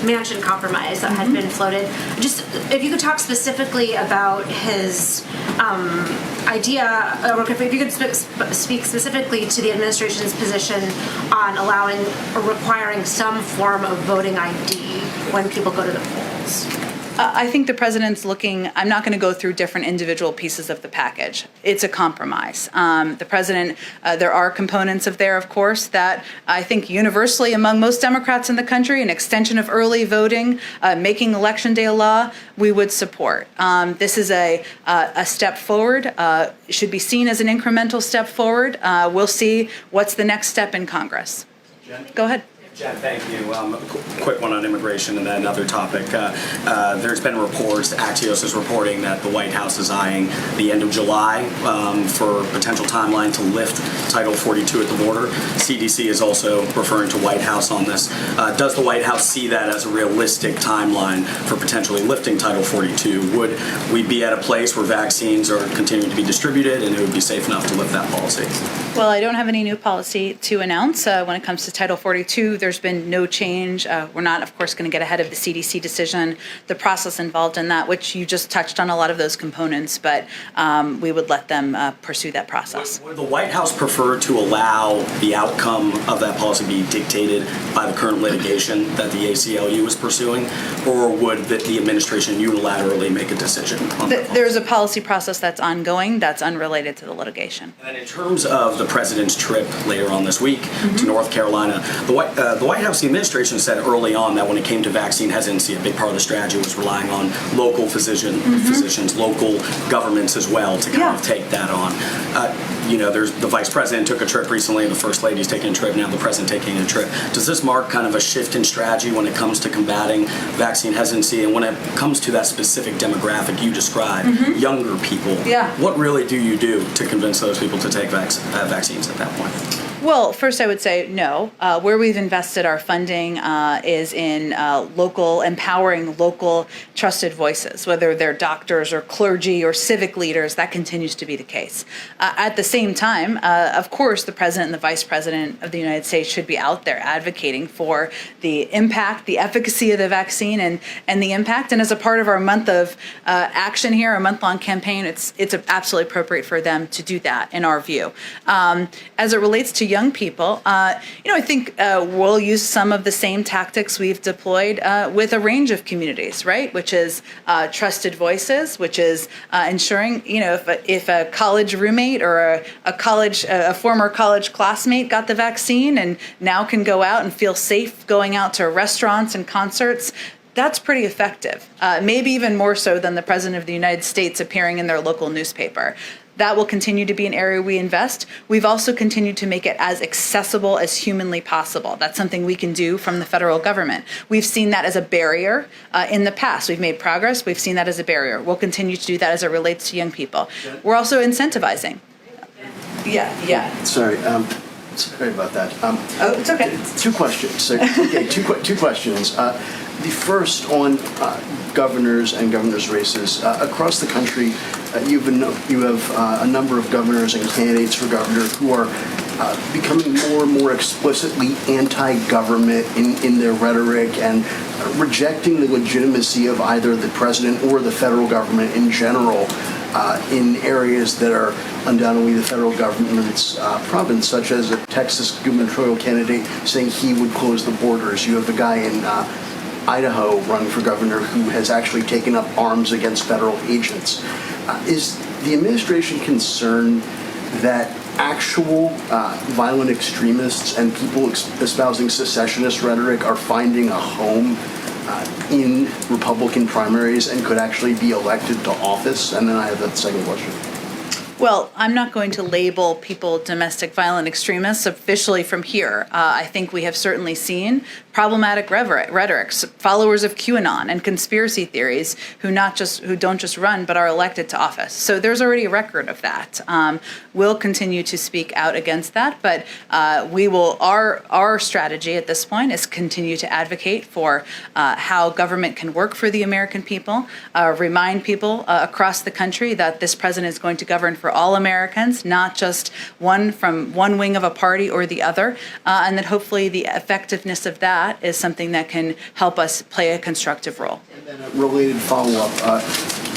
Manchin compromise that had been floated. Just if you could talk specifically about his idea, or if you could speak specifically to the administration's position on allowing or requiring some form of voting ID when people go to the polls. I think the president's looking, I'm not going to go through different individual pieces of the package. It's a compromise. The president, there are components of there, of course, that I think universally among most Democrats in the country, an extension of early voting, making Election Day a law, we would support. This is a step forward, should be seen as an incremental step forward. We'll see what's the next step in Congress. Jen? Go ahead. Jen, thank you. Quick one on immigration and then another topic. There's been reports, Axios is reporting that the White House is eyeing the end of July for potential timeline to lift Title 42 at the border. CDC is also referring to White House on this. Does the White House see that as a realistic timeline for potentially lifting Title 42? Would we be at a place where vaccines are continuing to be distributed and it would be safe enough to lift that policy? Well, I don't have any new policy to announce when it comes to Title 42. There's been no change. We're not, of course, going to get ahead of the CDC decision, the process involved in that, which you just touched on a lot of those components, but we would let them pursue that process. Would the White House prefer to allow the outcome of that policy be dictated by the current litigation that the ACLU is pursuing, or would the administration unilaterally make a decision on that? There's a policy process that's ongoing that's unrelated to the litigation. And in terms of the president's trip later on this week to North Carolina, the White House, the administration said early on that when it came to vaccine hesitancy, a big part of the strategy was relying on local physicians, local governments as well to kind of take that on. There's the vice president took a trip recently, the first lady's taking a trip, now the president taking a trip. Does this mark kind of a shift in strategy when it comes to combating vaccine hesitancy and when it comes to that specific demographic you described, younger people? What really do you do to convince those people to take vaccines at that point? Well, first I would say no. Where we've invested our funding is in empowering local trusted voices, whether they're doctors or clergy or civic leaders. That continues to be the case. At the same time, of course, the president and the vice president of the United States should be out there advocating for the impact, the efficacy of the vaccine and the impact. And as a part of our month of action here, our month-long campaign, it's absolutely appropriate for them to do that, in our view. As it relates to young people, I think we'll use some of the same tactics we've deployed with a range of communities, right? Which is trusted voices, which is ensuring, if a college roommate or a former college classmate got the vaccine and now can go out and feel safe going out to restaurants and concerts, that's pretty effective. Maybe even more so than the President of the United States appearing in their local newspaper. That will continue to be an area we invest. We've also continued to make it as accessible as humanly possible. That's something we can do from the federal government. We've seen that as a barrier in the past. We've made progress. We've seen that as a barrier. We'll continue to do that as it relates to young people. We're also incentivizing. Yeah. Sorry about that. It's okay. Two questions. So, two questions. The first on governors and governors' races. Across the country, you have a number of governors and candidates for governor who are becoming more and more explicitly anti-government in their rhetoric and rejecting the legitimacy of either the president or the federal government in general in areas that are undoubtedly the federal government's province, such as a Texas gubernatorial candidate saying he would close the borders. You have a guy in Idaho running for governor who has actually taken up arms against federal agents. Is the administration concerned that actual violent extremists and people espousing secessionist rhetoric are finding a home in Republican primaries and could actually be elected to office? And then I have that second question. Well, I'm not going to label people domestic violent extremists officially from here. I think we have certainly seen problematic rhetoric, followers of QAnon and conspiracy theories who don't just run but are elected to office. So there's already a record of that. We'll continue to speak out against that, but our strategy at this point is continue to advocate for how government can work for the American people, remind people across the country that this president is going to govern for all Americans, not just one from one wing of a party or the other, and that hopefully the effectiveness of that is something that can help us play a constructive role. And then a related follow-up.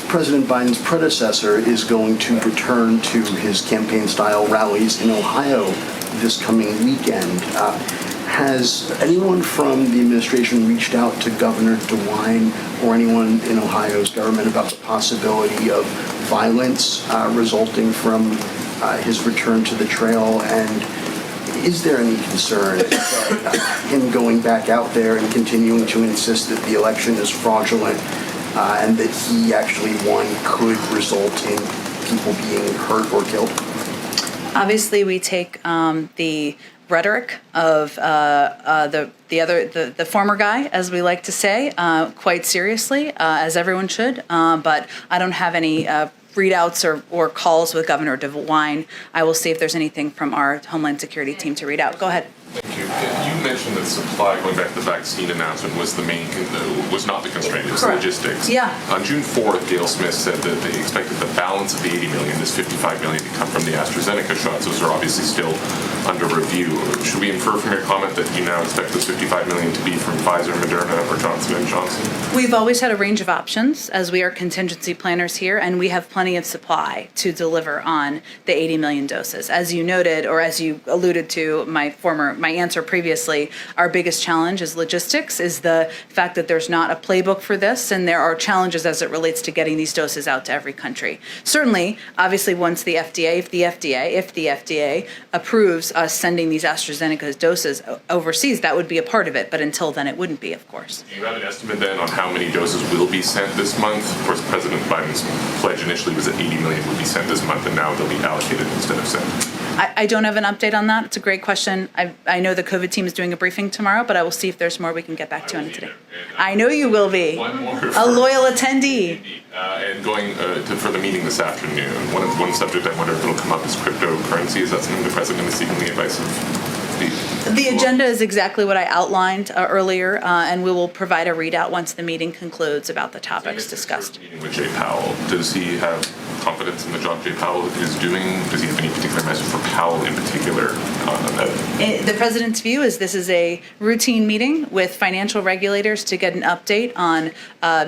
President Biden's predecessor is going to return to his campaign-style rallies in Ohio this coming weekend. Has anyone from the administration reached out to Governor DeWine or anyone in Ohio's government about the possibility of violence resulting from his return to the trail? And is there any concern that him going back out there and continuing to insist that the election is fraudulent and that he actually won could result in people being hurt or killed? Obviously, we take the rhetoric of the former guy, as we like to say, quite seriously, as everyone should. But I don't have any readouts or calls with Governor DeWine. I will see if there's anything from our Homeland Security team to read out. Go ahead. Thank you. You mentioned that supply, going back to the vaccine announcement, was was not the constraint, it was Correct. logistics. Yeah. On June 4th, Gail Smith said that they expected the balance of the 80 million, this 55 million, to come from the AstraZeneca shots. Those are obviously still under review. Should we infer from your comment that you now expect those 55 million to be from Pfizer, Moderna, or Johnson & Johnson? We've always had a range of options, as we are contingency planners here, and we have plenty of supply to deliver on the 80 million doses. As you noted, or as you alluded to my answer previously, our biggest challenge is logistics, is the fact that there's not a playbook for this, and there are challenges as it relates to getting these doses out to every country. Certainly, obviously, once if the FDA approves us sending these AstraZeneca doses overseas, that would be a part of it, but until then, it wouldn't be, of course. Do you have an estimate then on how many doses will be sent this month? Of course, President Biden's pledge initially was that 80 million would be sent this month, and now they'll be allocated instead of sent. I don't have an update on that. It's a great question. I know the COVID team is doing a briefing tomorrow, but I will see if there's more we can get back to on it today. I know you will be. One more. A loyal attendee. And going for the meeting this afternoon, one subject I wonder if it'll come up is cryptocurrency. Is that something the president is seeking the advice of? The agenda is exactly what I outlined earlier, and we will provide a readout once the meeting concludes about the topics discussed. With Jay Powell, does he have confidence in the job Jay Powell is doing? Does he have any particular message for Powell in particular? The president's view is this is a routine meeting with financial regulators to get an update on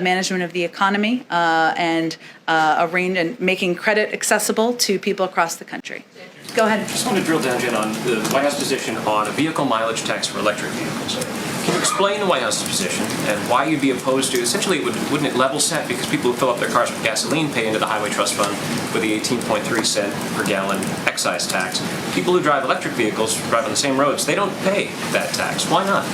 management of the economy and making credit accessible to people across the country. Go ahead. Just want to drill down, Jen, on the White House position on a vehicle mileage tax for electric vehicles. Can you explain the White House's position and why you'd be opposed to, essentially, wouldn't it level set because people who fill up their cars with gasoline pay into the Highway Trust Fund with the 18.3 cent per gallon excise tax? People who drive electric vehicles, drive on the same roads, they don't pay that tax. Why not?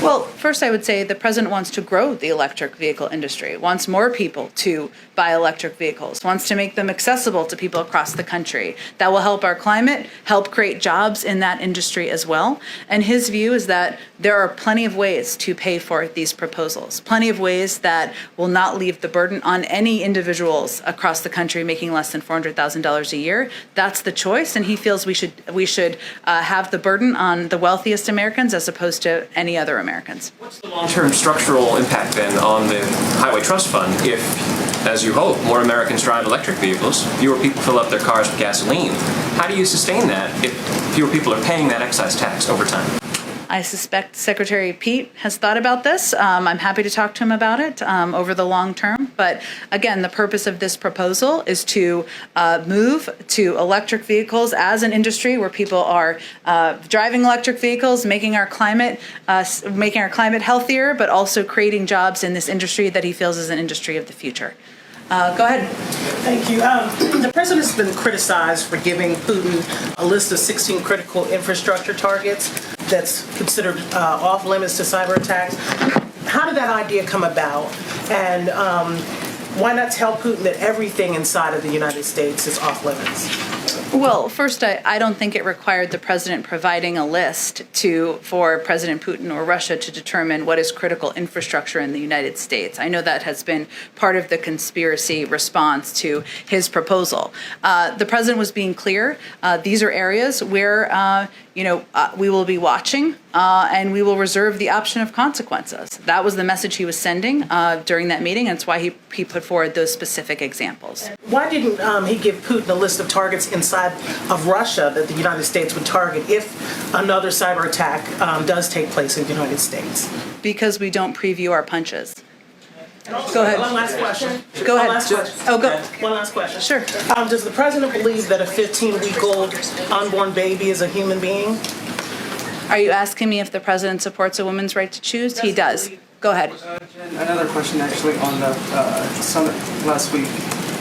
Well, first I would say the president wants to grow the electric vehicle industry, wants more people to buy electric vehicles, wants to make them accessible to people across the country. That will help our climate, help create jobs in that industry as well. And his view is that there are plenty of ways to pay for these proposals, plenty of ways that will not leave the burden on any individuals across the country making less than $400,000 a year. That's the choice, and he feels we should have the burden on the wealthiest Americans as opposed to any other Americans. What's the long-term structural impact then on the Highway Trust Fund if, as you hope, more Americans drive electric vehicles, fewer people fill up their cars with gasoline? How do you sustain that if fewer people are paying that excise tax over time? I suspect Secretary Pete has thought about this. I'm happy to talk to him about it over the long term. But again, the purpose of this proposal is to move to electric vehicles as an industry where people are driving electric vehicles, making our climate healthier, but also creating jobs in this industry that he feels is an industry of the future. Go ahead. Thank you. The president's been criticized for giving Putin a list of 16 critical infrastructure targets that's considered off limits to cyber attacks. How did that idea come about? And why not tell Putin that everything inside of the United States is off limits? Well, first, I don't think it required the president providing a list for President Putin or Russia to determine what is critical infrastructure in the United States. I know that has been part of the conspiracy response to his proposal. The president was being clear. These are areas where we will be watching and we will reserve the option of consequences. That was the message he was sending during that meeting, and it's why he put forward those specific examples. Why didn't he give Putin a list of targets inside of Russia that the United States would target if another cyber attack does take place in the United States? Because we don't preview our punches. Go ahead. One last question. Go ahead. One last question. Oh, go. One last question. Sure. Does the president believe that a 15-week-old unborn baby is a human being? Are you asking me if the president supports a woman's right to choose? He does. Go ahead. Jen, another question actually on the summit last week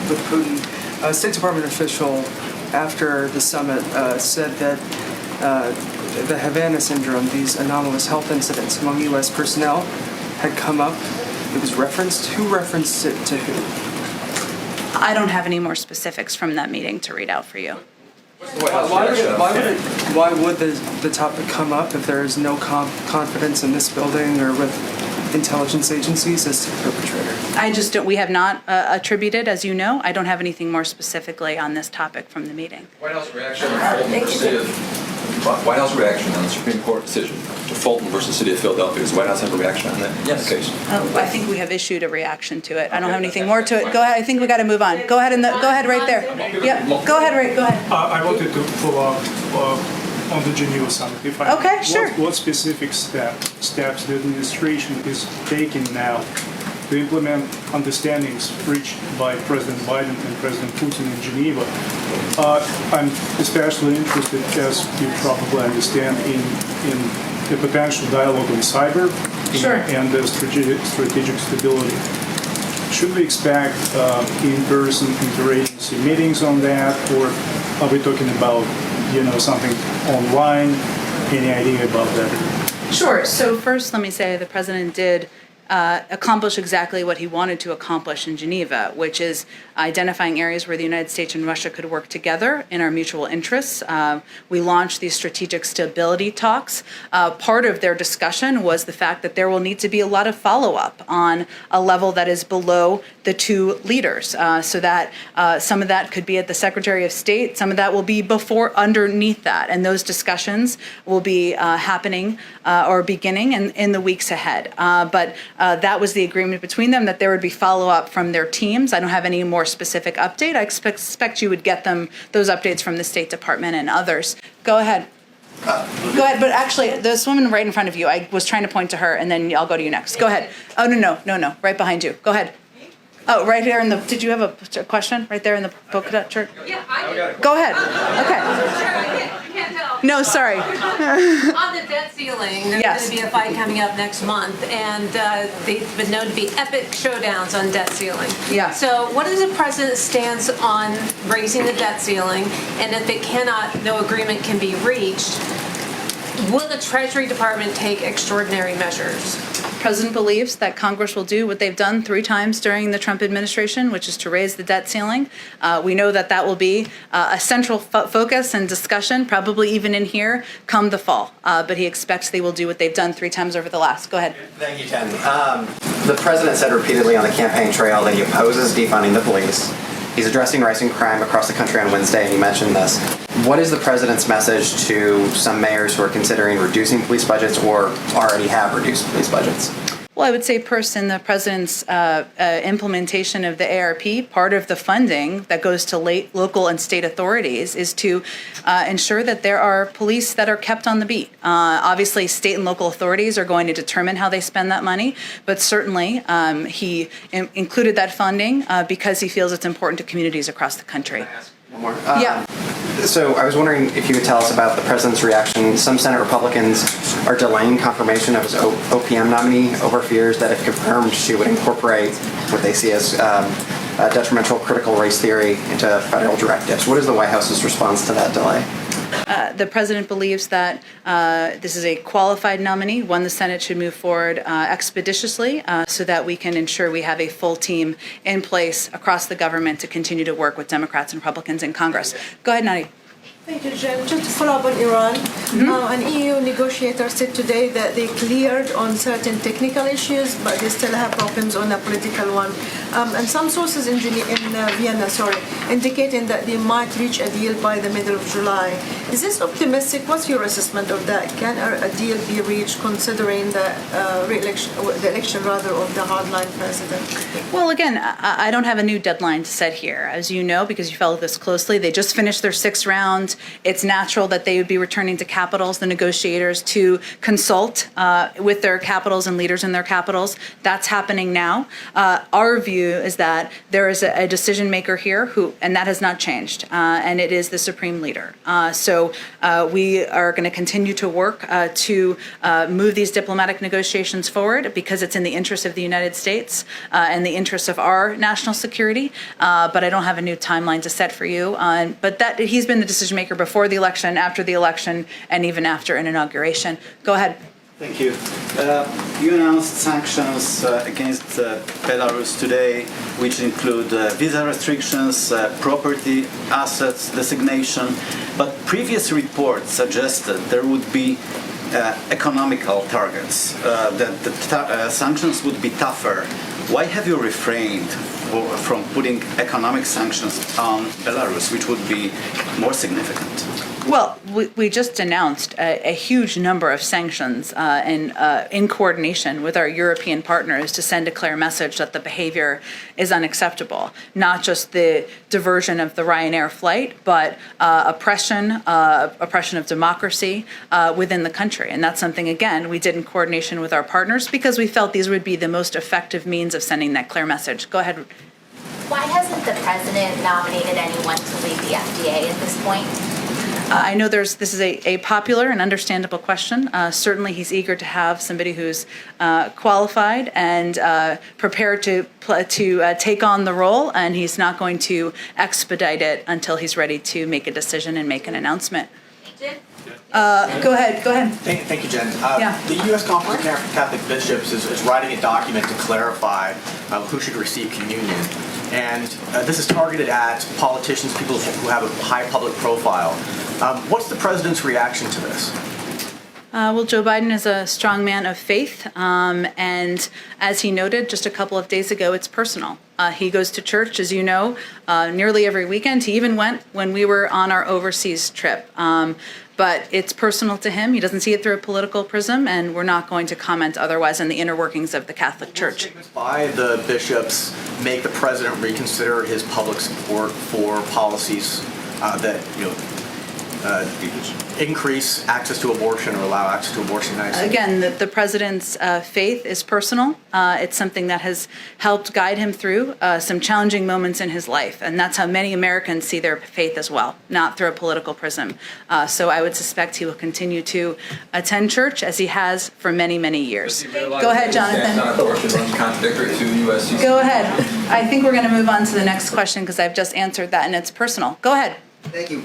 with Putin. A State Department official after the summit said that the Havana syndrome, these anomalous health incidents among U.S. personnel, had come up. It was referenced. Who referenced it to who? I don't have any more specifics from that meeting to read out for you. Why would the topic come up if there is no confidence in this building or with intelligence agencies as to the perpetrator? I just don't. We have not attributed, as you know. I don't have anything more specifically on this topic from the meeting. White House reaction on the Supreme Court decision to Fulton versus City of Philadelphia. Does the White House have a reaction on that case? I think we have issued a reaction to it. I don't have anything more to it. Go ahead. I think we got to move on. Go ahead go ahead right there. Yep. Go ahead. Right. Go ahead. I wanted to follow up on the Geneva summit. If I okay. Sure. What specific steps the administration is taking now to implement understandings reached by President Biden and President Putin in Geneva? I'm especially interested, as you probably understand, in the potential dialogue on cyber and the strategic stability. Should we expect in-person interagency meetings on that, or are we talking about something online? Any idea about that? Sure. So first, let me say the president did accomplish exactly what he wanted to accomplish in Geneva, which is identifying areas where the United States and Russia could work together in our mutual interests. We launched these strategic stability talks. Part of their discussion was the fact that there will need to be a lot of follow-up on a level that is below the two leaders, so that some of that could be at the Secretary of State, some of that will be underneath that, and those discussions will be happening or beginning in the weeks ahead. But that was the agreement between them, that there would be follow-up from their teams. I don't have any more specific update. I expect you would get those updates from the State Department and others. Go ahead. Go ahead, but actually, this woman right in front of you, I was trying to point to her, and then I'll go to you next. Go ahead. Oh, no, right behind you. Go ahead. Oh, right here in the, did you have a question right there in the polka dot shirt? Yeah, I do. Go ahead. Okay. I can't tell. No, sorry. On the debt ceiling, there's Yes. going to be a fight coming up next month, and they've been known to be epic showdowns on debt ceiling. Yeah. So what is the president's stance on raising the debt ceiling, and if it cannot, no agreement can be reached, will the Treasury Department take extraordinary measures? The president believes that Congress will do what they've done 3 times during the Trump administration, which is to raise the debt ceiling. We know that that will be a central focus and discussion, probably even in here, come the fall. But he expects they will do what they've done 3 times over the last. Go ahead. Thank you, Jen. The president said repeatedly on the campaign trail that he opposes defunding the police. He's addressing rising crime across the country on Wednesday, and he mentioned this. What is the president's message to some mayors who are considering reducing police budgets or already have reduced police budgets? Well, I would say first in the president's implementation of the ARP, part of the funding that goes to local and state authorities is to ensure that there are police that are kept on the beat. Obviously, state and local authorities are going to determine how they spend that money, but certainly he included that funding because he feels it's important to communities across the country. One more. Yeah. So I was wondering if you could tell us about the president's reaction. Some Senate Republicans are delaying confirmation of his OPM nominee over fears that if confirmed, she would incorporate what they see as detrimental critical race theory into federal directives. What is the White House's response to that delay? The president believes that this is a qualified nominee, one the Senate should move forward expeditiously so that we can ensure we have a full team in place across the government to continue to work with Democrats and Republicans in Congress. Go ahead, Nadi. Thank you, Jen. Just to follow up on Iran, an EU negotiator said today that they cleared on certain technical issues, but they still have problems on a political one. And some sources in Vienna, indicating that they might reach a deal by the middle of July. Is this optimistic? What's your assessment of that? Can a deal be reached considering the election of the hardline president? Well, again, I don't have a new deadline to set here. As you know, because you follow this closely, they just finished their 6th round. It's natural that they would be returning to capitals, the negotiators, to consult with their capitals and leaders in their capitals. That's happening now. Our view is that there is a decision maker here and that has not changed, and it is the supreme leader. So we are going to continue to work to move these diplomatic negotiations forward because it's in the interest of the United States and the interest of our national security. But I don't have a new timeline to set for you. But that he's been the decision maker before the election, after the election, and even after an inauguration. Go ahead. Thank you. You announced sanctions against Belarus today, which include visa restrictions, property assets designation, but previous reports suggested there would be economical targets, that the sanctions would be tougher. Why have you refrained from putting economic sanctions on Belarus, which would be more significant? Well, we just announced a huge number of sanctions in coordination with our European partners to send a clear message that the behavior is unacceptable. Not just the diversion of the Ryanair flight, but oppression of democracy within the country. And that's something, again, we did in coordination with our partners because we felt these would be the most effective means of sending that clear message. Go ahead. Why hasn't the president nominated anyone to lead the FDA at this point? I know this is a popular and understandable question. Certainly he's eager to have somebody who's qualified and prepared to take on the role, and he's not going to expedite it until he's ready to make a decision and make an announcement. Go ahead. Thank you, Jen. The U.S. Conference of Catholic Bishops is writing a document to clarify who should receive communion. And this is targeted at politicians, people who have a high public profile. What's the president's reaction to this? Well, Joe Biden is a strong man of faith, and as he noted just a couple of days ago, it's personal. He goes to church, as you know, nearly every weekend. He even went when we were on our overseas trip. But it's personal to him. He doesn't see it through a political prism, and we're not going to comment otherwise on the inner workings of the Catholic Church. By the bishops make the president reconsider his public support for policies that increase access to abortion or allow access to abortion in the United States? Again, the president's faith is personal. It's something that has helped guide him through some challenging moments in his life, and that's how many Americans see their faith as well, not through a political prism. So I would suspect he will continue to attend church as he has for many, many years. Go ahead, Jonathan. Contradictory to U.S. Go ahead. I think we're going to move on to the next question because I've just answered that, and it's personal. Go ahead. Thank you.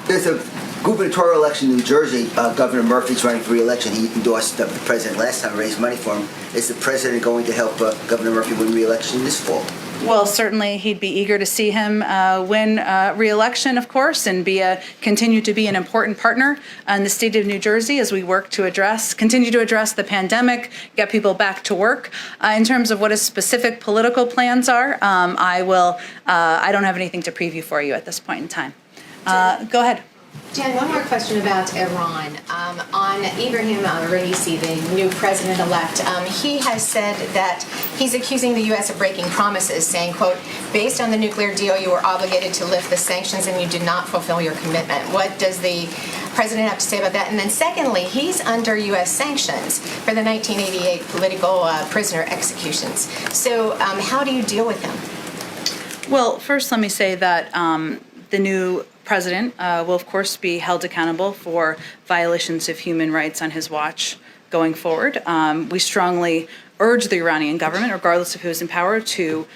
There's a gubernatorial election in New Jersey. Governor Murphy's running for re-election. He endorsed the president last time, raised money for him. Is the president going to help Governor Murphy win re-election this fall? Well, certainly he'd be eager to see him win re-election, of course, and continue to be an important partner in the state of New Jersey as we work to continue to address the pandemic, get people back to work. In terms of what his specific political plans are, I don't have anything to preview for you at this point in time. Go ahead. Jen, one more question about Iran. On Ibrahim Raisi, the new president-elect, he has said that he's accusing the U.S. of breaking promises, saying, quote, based on the nuclear deal, you were obligated to lift the sanctions and you did not fulfill your commitment. What does the president have to say about that? And then secondly, he's under U.S. sanctions for the 1988 political prisoner executions. So how do you deal with him? Well, first let me say that the new president will, of course, be held accountable for violations of human rights on his watch going forward. We strongly urge the Iranian government, regardless of who is in power, to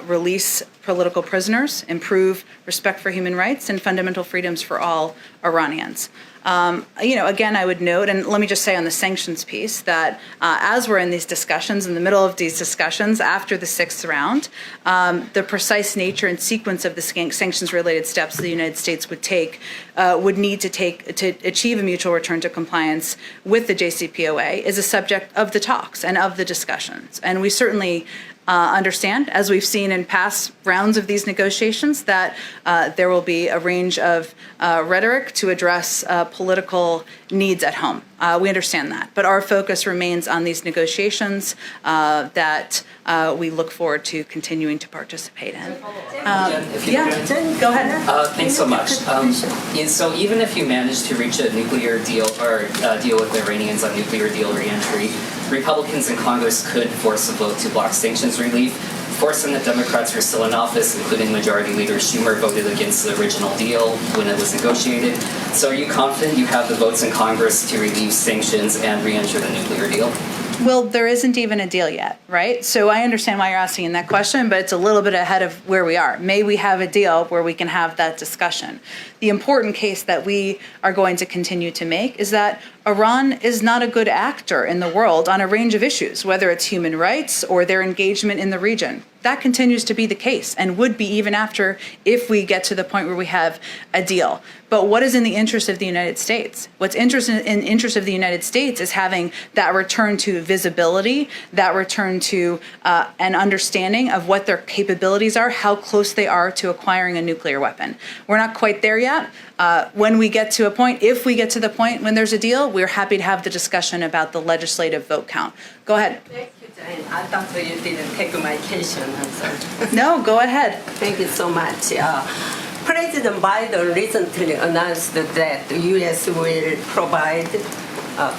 release political prisoners, improve respect for human rights and fundamental freedoms for all Iranians. Again, I would note, and let me just say on the sanctions piece, that as we're in these discussions, in the middle of these discussions, after the sixth round, the precise nature and sequence of the sanctions-related steps the United States would need to take to achieve a mutual return to compliance with the JCPOA is a subject of the talks and of the discussions. And we certainly understand, as we've seen in past rounds of these negotiations, that there will be a range of rhetoric to address political needs at home. We understand that. But our focus remains on these negotiations that we look forward to continuing to participate in. Go ahead. Thanks so much. So even if you manage to reach a nuclear deal or deal with the Iranians on nuclear deal reentry, Republicans in Congress could force a vote to block sanctions relief. Four Senate Democrats who are still in office, including Majority Leader Schumer, voted against the original deal when it was negotiated. So are you confident you have the votes in Congress to relieve sanctions and re-enter the nuclear deal? Well, there isn't even a deal yet, right? So I understand why you're asking that question, but it's a little bit ahead of where we are. May we have a deal where we can have that discussion? The important case that we are going to continue to make is that Iran is not a good actor in the world on a range of issues, whether it's human rights or their engagement in the region. That continues to be the case and would be even after if we get to the point where we have a deal. But what is in the interest of the United States? What's in interest of the United States is having that return to visibility, that return to an understanding of what their capabilities are, how close they are to acquiring a nuclear weapon. We're not quite there yet. When we get to a point, if we get to the point when there's a deal, we're happy to have the discussion about the legislative vote count. Go ahead. I thought you didn't take my question. No, go ahead. Thank you so much. President Biden recently announced that the U.S. will provide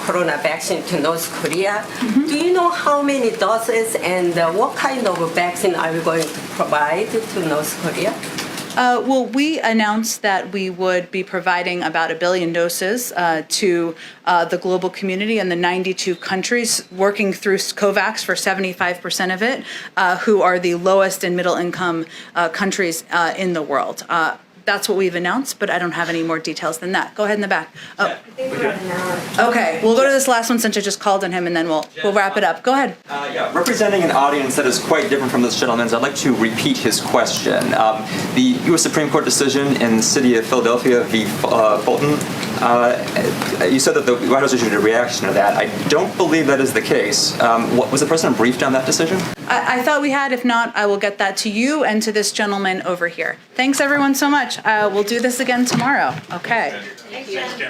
corona vaccine to North Korea. Do you know how many doses and what kind of vaccine are we going to provide to North Korea? Well, we announced that we would be providing about 1 billion doses to the global community and the 92 countries working through COVAX for 75% of it, who are the lowest and middle income countries in the world. That's what we've announced, but I don't have any more details than that. Go ahead in the back. Oh. Okay, we'll go to this last one since I just called on him, and then we'll wrap it up. Go ahead. Representing an audience that is quite different from this gentleman's, I'd like to repeat his question. The U.S. Supreme Court decision in the city of Philadelphia v. Fulton, you said that the White House issued a reaction to that. I don't believe that is the case. Was the president briefed on that decision? I thought we had. If not, I will get that to you and to this gentleman over here. Thanks, everyone, so much. We'll do this again tomorrow. Okay. Thank you.